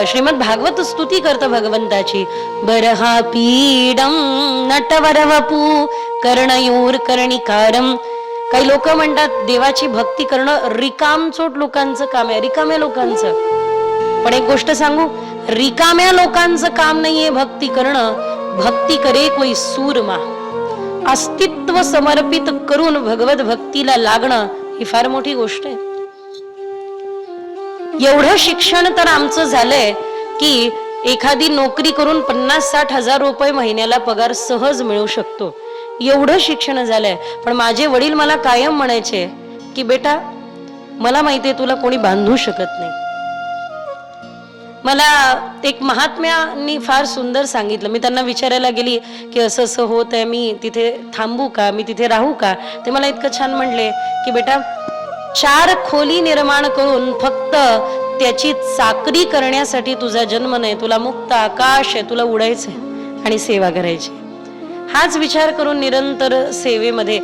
श्रीमद भागवत स्तुती करतं भगवंताची. बरहा पीडम नटवर वपू कर्णयोर कर्णिकारम. काही लोक म्हणतात देवाची भक्ती करणं रिकामचोट लोकांचं काम आहे, रिकाम्या लोकांचं. पण एक गोष्ट सांगू, रिकाम्या लोकांचं काम नाहीये भक्ती करणं. भक्ती करे कोई सूरमा. अस्तित्व समर्पित करून भगवत भक्तीला लागणं ही फार मोठी गोष्ट आहे. एवढं शिक्षण तर आमचं झालंय की एखादी नोकरी करून 50-60 हजार रुपये महिन्याला पगार सहज मिळू शकतो. एवढं शिक्षण झालंय. पण माझे वडील मला कायम म्हणायचे की बेटा, मला माहितीये तुला कोणी बांधू शकत नाही. मला एक महात्म्यांनी फार सुंदर सांगितलं. मी त्यांना विचारायला गेली की असं असं होत आहे, मी तिथे थांबू का, मी तिथे राहू का. ते मला इतकं छान म्हणले की बेटा, 4 खोली निर्माण करून फक्त त्याची चाकरी करण्यासाठी तुझा जन्म नाही. तुला मुक्त आकाश आहे, तुला उडायचंय आणि सेवा करायची. हाच विचार करून निरंतर सेवेमध्ये